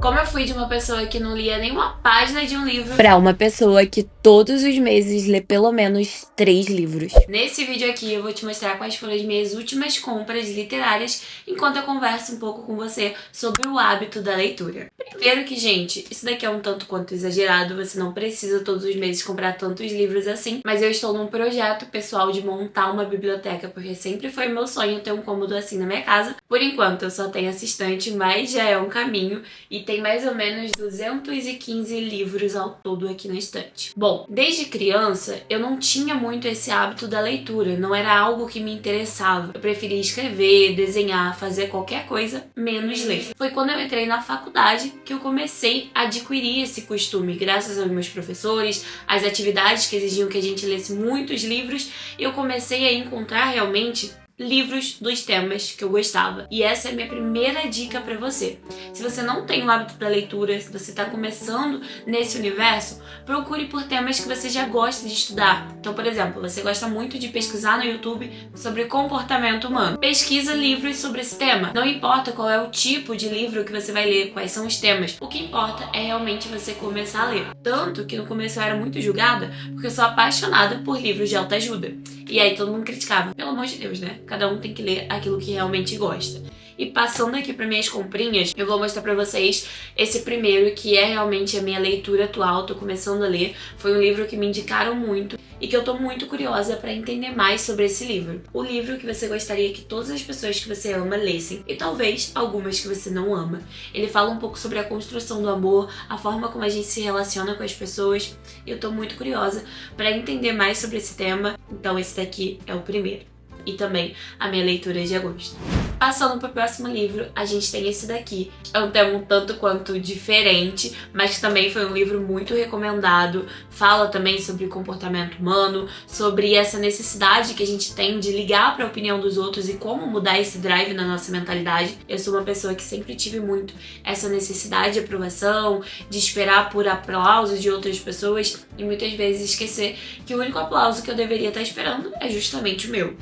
Como eu fui de uma pessoa que não lia nenhuma página de um livro pra uma pessoa que todos os meses lê pelo menos 3 livros. Nesse vídeo aqui eu vou te mostrar quais foram as minhas últimas compras literárias, enquanto eu converso um pouco com você sobre o hábito da leitura. Primeiro que, gente, isso daqui é um tanto quanto exagerado, você não precisa todos os meses comprar tantos livros assim, mas eu estou num projeto pessoal de montar uma biblioteca, porque sempre foi meu sonho ter um cômodo assim na minha casa. Por enquanto eu só tenho essa estante, mas já é um caminho, e tem mais ou menos 215 livros ao todo aqui na estante. Bom, desde criança eu não tinha muito esse hábito da leitura, não era algo que me interessava. Eu preferia escrever, desenhar, fazer qualquer coisa, menos ler. Foi quando eu entrei na faculdade que eu comecei a adquirir esse costume, graças aos meus professores, às atividades que exigiam que a gente lesse muitos livros, eu comecei a encontrar realmente livros dos temas que eu gostava. E essa é a minha primeira dica pra você. Se você não tem o hábito da leitura, se você tá começando nesse universo, procure por temas que você já gosta de estudar. Então, por exemplo, você gosta muito de pesquisar no YouTube sobre comportamento humano. Pesquisa livros sobre esse tema. Não importa qual é o tipo de livro que você vai ler, quais são os temas. O que importa é realmente você começar a ler. Tanto que no começo eu era muito julgada, porque eu sou apaixonada por livros de autoajuda. E aí todo mundo criticava. Pelo amor de Deus, né? Cada um tem que ler aquilo que realmente gosta. E passando aqui para minhas comprinhas, eu vou mostrar para vocês esse primeiro, que é realmente a minha leitura atual. Tô começando a ler. Foi um livro que me indicaram muito e que eu tô muito curiosa para entender mais sobre esse livro. O livro que você gostaria que todas as pessoas que você ama lessem, e talvez algumas que você não ama. Ele fala um pouco sobre a construção do amor, a forma como a gente se relaciona com as pessoas. E eu tô muito curiosa para entender mais sobre esse tema. Então esse daqui é o primeiro. E também a minha leitura de agosto. Passando para o próximo livro, a gente tem esse daqui. É um tema um tanto quanto diferente, mas que também foi um livro muito recomendado. Fala também sobre o comportamento humano, sobre essa necessidade que a gente tem de ligar para a opinião dos outros e como mudar esse drive na nossa mentalidade. Eu sou uma pessoa que sempre tive muito essa necessidade de aprovação, de esperar por aplausos de outras pessoas e muitas vezes esquecer que o único aplauso que eu deveria estar esperando é justamente o meu.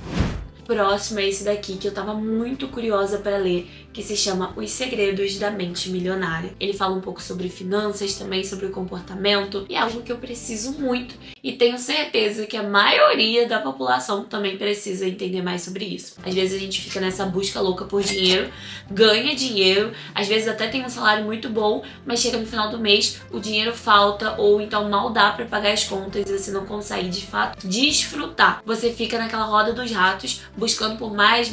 Próximo é esse daqui, que eu tava muito curiosa para ler, que se chama Os Segredos da Mente Milionária. Ele fala um pouco sobre finanças, também sobre comportamento, e é algo que eu preciso muito, e tenho certeza que a maioria da população também precisa entender mais sobre isso. Às vezes a gente fica nessa busca louca por dinheiro, ganha dinheiro, às vezes até tem um salário muito bom, mas chega no final do mês, o dinheiro falta, ou então mal dá para pagar as contas e você não consegue de fato desfrutar. Você fica naquela roda dos ratos, buscando por mais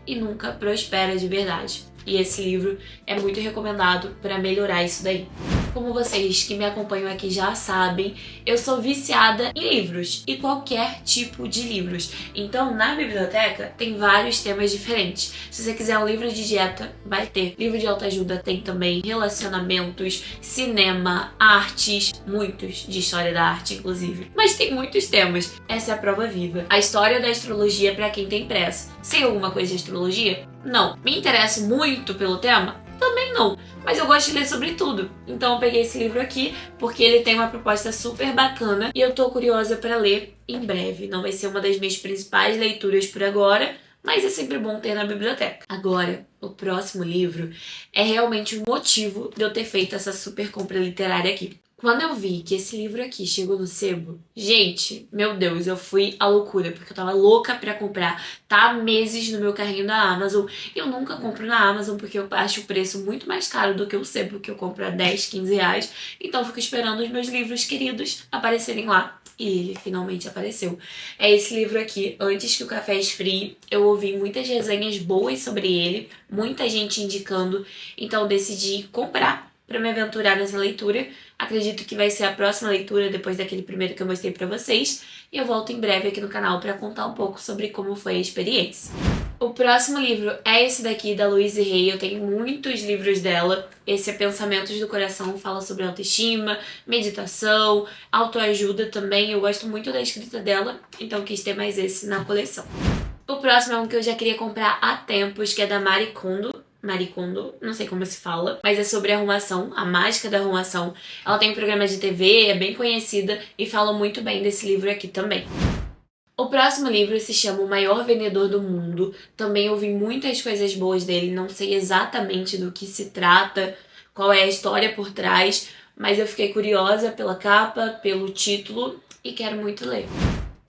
e nunca prospera de verdade. E esse livro é muito recomendado para melhorar isso daí. Como vocês que me acompanham aqui já sabem, eu sou viciada em livros e qualquer tipo de livros. Então, na biblioteca tem vários temas diferentes. Se você quiser um livro de dieta, vai ter. Livro de autoajuda tem também, relacionamentos, cinema, artes, muitos de história da arte, inclusive. Mas tem muitos temas. Essa é a prova viva. A história da astrologia para quem tem pressa. Sei alguma coisa de astrologia? Não. Me interesso muito pelo tema? Também não, mas eu gosto de ler sobre tudo. Então eu peguei esse livro aqui porque ele tem uma proposta super bacana e eu tô curiosa para ler em breve. Não vai ser uma das minhas principais leituras por agora, mas é sempre bom ter na biblioteca. Agora, o próximo livro é realmente o motivo de eu ter feito essa super compra literária aqui. Quando eu vi que esse livro aqui chegou no sebo, gente, meu Deus, eu fui à loucura, porque eu tava louca pra comprar. Tá há meses no meu carrinho da Amazon. Eu nunca compro na Amazon porque eu acho o preço muito mais caro do que o sebo, que eu compro a 10, 15 reais. Então eu fico esperando os meus livros queridos aparecerem lá. E ele finalmente apareceu. É esse livro aqui, Antes que o Café Esfrie. Eu ouvi muitas resenhas boas sobre ele, muita gente indicando, então eu decidi comprar para me aventurar nessa leitura. Acredito que vai ser a próxima leitura depois daquele primeiro que eu mostrei para vocês. E eu volto em breve aqui no canal para contar um pouco sobre como foi a experiência. O próximo livro é esse daqui, da Louise Hay. Eu tenho muitos livros dela. Esse é Pensamentos do Coração, fala sobre autoestima, meditação, autoajuda também. Eu gosto muito da escrita dela, então quis ter mais esse na coleção. O próximo é um que eu já queria comprar há tempos, que é da Marie Kondo. Marie Kondo, não sei como se fala, mas é sobre arrumação, a mágica da arrumação. Ela tem um programa de TV, é bem conhecida e fala muito bem desse livro aqui também. O próximo livro se chama O Maior Vendedor do Mundo. Também ouvi muitas coisas boas dele, não sei exatamente do que se trata, qual é a história por trás, mas eu fiquei curiosa pela capa, pelo título e quero muito ler.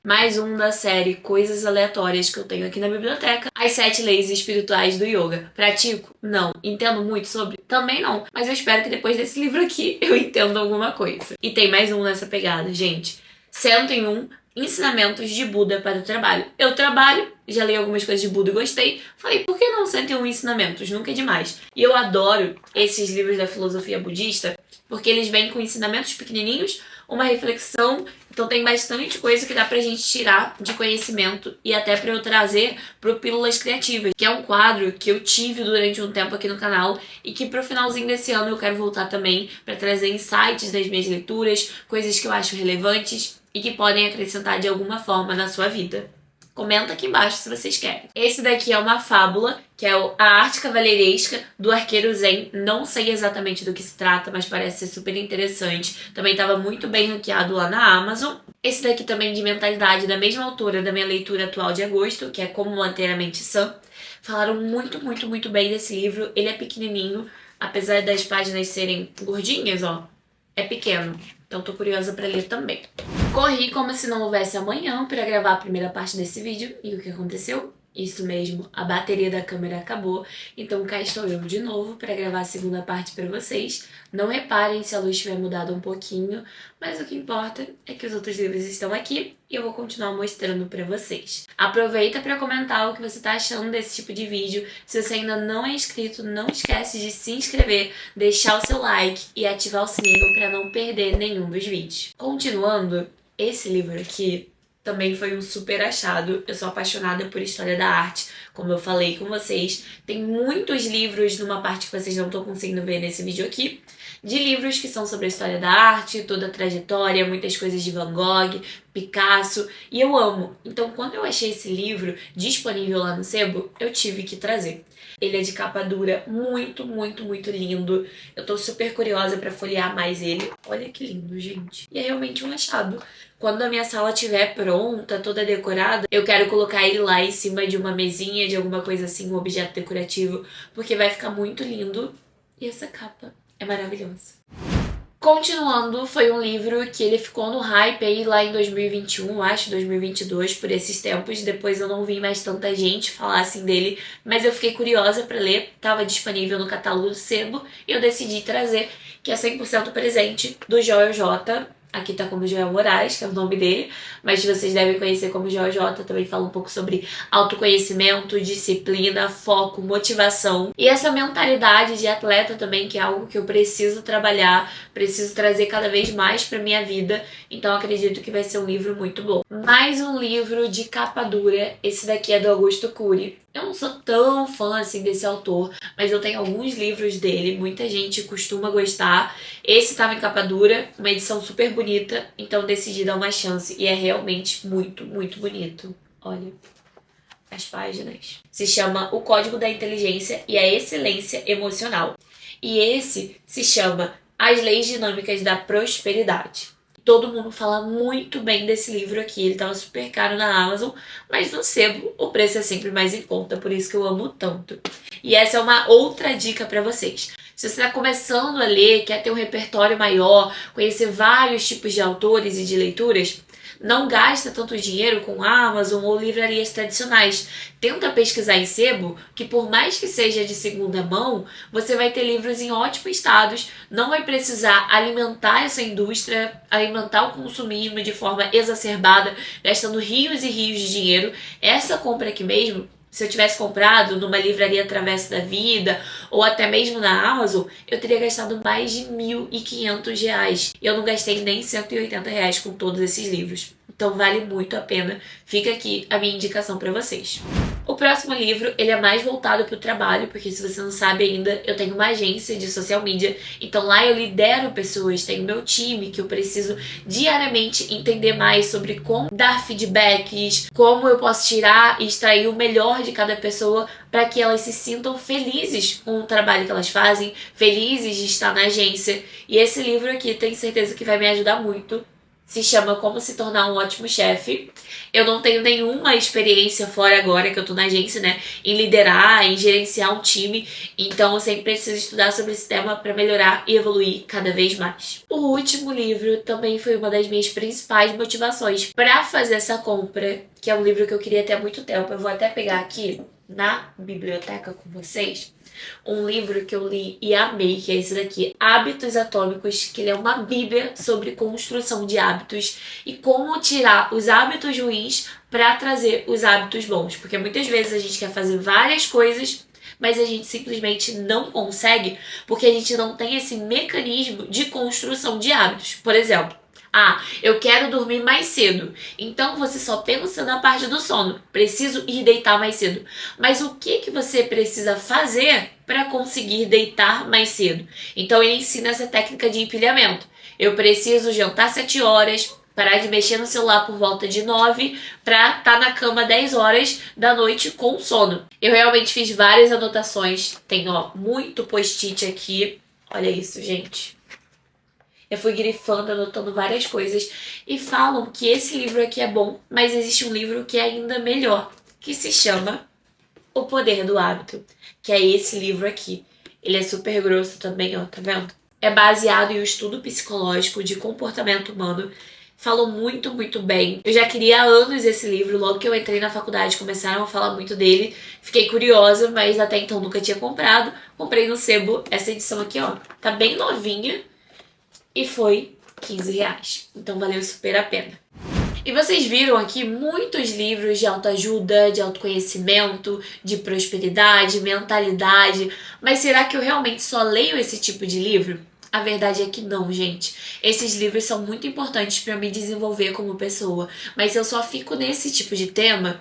Mais um da série Coisas Aleatórias que eu tenho aqui na biblioteca. As 7 Leis Espirituais do Yoga. Pratico? Não. Entendo muito sobre? Também não. Mas eu espero que depois desse livro aqui eu entenda alguma coisa. E tem mais um nessa pegada, gente. 101 Ensinamentos de Buda para o Trabalho. Eu trabalho, já li algumas coisas de Buda e gostei. Falei, por que não 101 ensinamentos? Nunca é demais. E eu adoro esses livros da filosofia budista, porque eles vêm com ensinamentos pequenininhos, uma reflexão, então tem bastante coisa que dá pra gente tirar de conhecimento e até pra eu trazer pro Pílulas Criativas, que é um quadro que eu tive durante um tempo aqui no canal e que pro finalzinho desse ano eu quero voltar também pra trazer insights das minhas leituras, coisas que eu acho relevantes e que podem acrescentar de alguma forma na sua vida. Comenta aqui embaixo se vocês querem. Esse daqui é uma fábula, que é A Arte Cavalheiresca do Arqueiro Zen. Não sei exatamente do que se trata, mas parece ser super interessante. Também estava muito bem ranqueado lá na Amazon. Esse daqui também de mentalidade, da mesma autora da minha leitura atual de agosto, que é Como Manter a Mente Sã. Falaram muito bem desse livro. Ele é pequenininho, apesar das páginas serem gordinhas, ó. É pequeno. Então tô curiosa pra ler também. Corri como se não houvesse amanhã para gravar a primeira parte desse vídeo. E o que aconteceu? Isso mesmo, a bateria da câmera acabou, então cá estou eu de novo para gravar a segunda parte para vocês. Não reparem se a luz tiver mudado um pouquinho, mas o que importa é que os outros livros estão aqui e eu vou continuar mostrando para vocês. Aproveita para comentar o que você está achando desse tipo de vídeo. Se você ainda não é inscrito, não esquece de se inscrever, deixar o seu like e ativar o sininho para não perder nenhum dos vídeos. Continuando, esse livro aqui também foi um super achado. Eu sou apaixonada por história da arte, como eu falei com vocês. Tem muitos livros numa parte que vocês não estão conseguindo ver nesse vídeo aqui, de livros que são sobre a história da arte, toda a trajetória, muitas coisas de Van Gogh, Picasso, e eu amo. Então, quando eu achei esse livro disponível lá no sebo, eu tive que trazer. Ele é de capa dura, muito lindo. Eu tô super curiosa pra folhear mais ele. Olha que lindo, gente. E é realmente um achado. Quando a minha sala estiver pronta, toda decorada, eu quero colocar ele lá em cima de uma mesinha, de alguma coisa assim, um objeto decorativo, porque vai ficar muito lindo. E essa capa é maravilhosa. Continuando, foi um livro que ele ficou no hype aí lá em 2021, acho, 2022, por esses tempos. Depois eu não vi mais tanta gente falar assim dele, mas eu fiquei curiosa pra ler. Tava disponível no catálogo do sebo e eu decidi trazer, que é 100% presente, do Joel J. Aqui tá como Joel Moraes, que é o nome dele, mas vocês devem conhecer como Joel J. Também fala um pouco sobre autoconhecimento, disciplina, foco, motivação. E essa mentalidade de atleta também, que é algo que eu preciso trabalhar, preciso trazer cada vez mais pra minha vida. Então acredito que vai ser um livro muito bom. Mais um livro de capa dura. Esse daqui é do Augusto Cury. Eu não sou tão fã assim desse autor, mas eu tenho alguns livros dele, muita gente costuma gostar. Esse tava em capa dura, uma edição super bonita, então decidi dar uma chance e é realmente muito bonito. Olha as páginas. Se chama O Código da Inteligência e a Excelência Emocional. E esse se chama As Leis Dinâmicas da Prosperidade. Todo mundo fala muito bem desse livro aqui, ele tava super caro na Amazon, mas no sebo o preço é sempre mais em conta, por isso que eu amo tanto. E essa é uma outra dica pra vocês. Se você está começando a ler, quer ter um repertório maior, conhecer vários tipos de autores e de leituras, não gasta tanto dinheiro com Amazon ou livrarias tradicionais. Tenta pesquisar em sebo, que por mais que seja de segunda mão, você vai ter livros em ótimos estados, não vai precisar alimentar essa indústria, alimentar o consumismo de forma exacerbada, gastando rios e rios de dinheiro. Essa compra aqui mesmo, se eu tivesse comprado numa livraria Travessa da Vida ou até mesmo na Amazon, eu teria gastado mais de R$1.500. Eu não gastei nem R$180 com todos esses livros. Então vale muito a pena. Fica aqui a minha indicação para vocês. O próximo livro, ele é mais voltado para o trabalho, porque se você não sabe ainda, eu tenho uma agência de social media, então lá eu lidero pessoas, tenho meu time, que eu preciso diariamente entender mais sobre como dar feedbacks, como eu posso tirar e extrair o melhor de cada pessoa para que elas se sintam felizes com o trabalho que elas fazem, felizes de estar na agência. E esse livro aqui tenho certeza que vai me ajudar muito. Se chama Como Se Tornar um Ótimo Chefe. Eu não tenho nenhuma experiência fora agora que eu tô na agência, né? Em liderar, em gerenciar um time. Então eu sempre preciso estudar sobre esse tema para melhorar e evoluir cada vez mais. O último livro também foi uma das minhas principais motivações para fazer essa compra, que é um livro que eu queria ter há muito tempo. Eu vou até pegar aqui na biblioteca com vocês um livro que eu li e amei, que é esse daqui, Hábitos Atômicos, que ele é uma bíblia sobre construção de hábitos e como tirar os hábitos ruins para trazer os hábitos bons, porque muitas vezes a gente quer fazer várias coisas, mas a gente simplesmente não consegue porque a gente não tem esse mecanismo de construção de hábitos. Por exemplo, eu quero dormir mais cedo. Então você só pensa na parte do sono. Preciso ir deitar mais cedo. Mas o que você precisa fazer para conseguir deitar mais cedo? Então ele ensina essa técnica de empilhamento. Eu preciso jantar 7 horas, parar de mexer no celular por volta de 9 para estar na cama 10 horas da noite com sono. Eu realmente fiz várias anotações. Tem, muito post-it aqui. Olha isso, gente. Eu fui grifando, anotando várias coisas e falam que esse livro aqui é bom, mas existe um livro que é ainda melhor, que se chama O Poder do Hábito, que é esse livro aqui. Ele é super grosso também, tá vendo? É baseado em um estudo psicológico de comportamento humano. Falou muito, muito bem. Eu já queria há anos esse livro, logo que eu entrei na faculdade começaram a falar muito dele. Fiquei curiosa, mas até então nunca tinha comprado. Comprei no sebo essa edição aqui, tá bem novinha. E foi R$ 15. Então valeu super a pena. E vocês viram aqui muitos livros de autoajuda, de autoconhecimento, de prosperidade, mentalidade. Mas será que eu realmente só leio esse tipo de livro? A verdade é que não, gente. Esses livros são muito importantes para me desenvolver como pessoa. Mas se eu só fico nesse tipo de tema,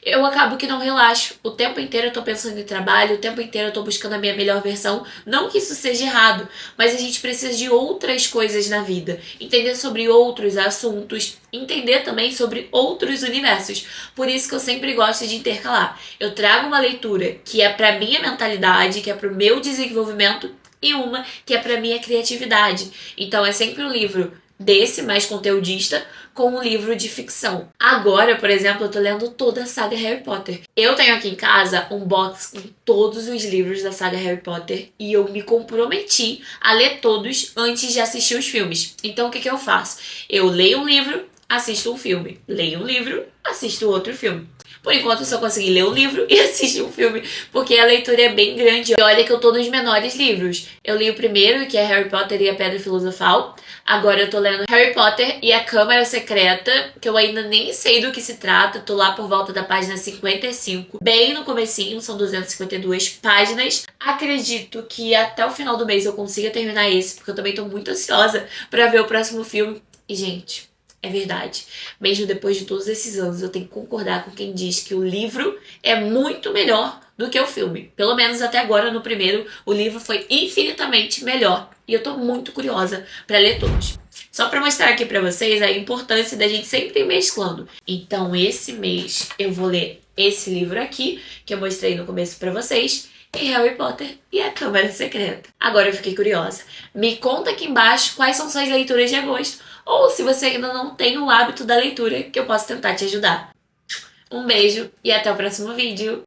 eu acabo que não relaxo. O tempo inteiro eu tô pensando em trabalho, o tempo inteiro eu tô buscando a minha melhor versão. Não que isso seja errado, mas a gente precisa de outras coisas na vida. Entender sobre outros assuntos, entender também sobre outros universos. Por isso que eu sempre gosto de intercalar. Eu trago uma leitura que é pra minha mentalidade, que é pro meu desenvolvimento, e uma que é pra minha criatividade. Então é sempre um livro desse, mais conteudista, com um livro de ficção. Agora, por exemplo, eu tô lendo toda a saga Harry Potter. Eu tenho aqui em casa um box com todos os livros da saga Harry Potter e eu me comprometi a ler todos antes de assistir os filmes. Então, o que eu faço? Eu leio um livro, assisto um filme. Leio um livro, assisto outro filme. Por enquanto eu só consegui ler um livro e assistir um filme, porque a leitura é bem grande. E olha que eu tô nos menores livros. Eu li o primeiro, que é Harry Potter e a Pedra Filosofal. Agora eu tô lendo Harry Potter e a Câmara Secreta, que eu ainda nem sei do que se trata. Tô lá por volta da página 55, bem no comecinho, são 252 páginas. Acredito que até o final do mês eu consiga terminar esse, porque eu também tô muito ansiosa pra ver o próximo filme. E, gente, é verdade. Mesmo depois de todos esses anos, eu tenho que concordar com quem diz que o livro é muito melhor do que o filme. Pelo menos até agora, no primeiro, o livro foi infinitamente melhor. E eu tô muito curiosa pra ler todos. Só pra mostrar aqui pra vocês a importância da gente sempre ir mesclando. Então, esse mês, eu vou ler esse livro aqui, que eu mostrei no começo pra vocês, e Harry Potter e a Câmara Secreta. Agora eu fiquei curiosa. Me conta aqui embaixo quais são suas leituras de agosto, ou se você ainda não tem o hábito da leitura, que eu posso tentar te ajudar. Um beijo e até o próximo vídeo!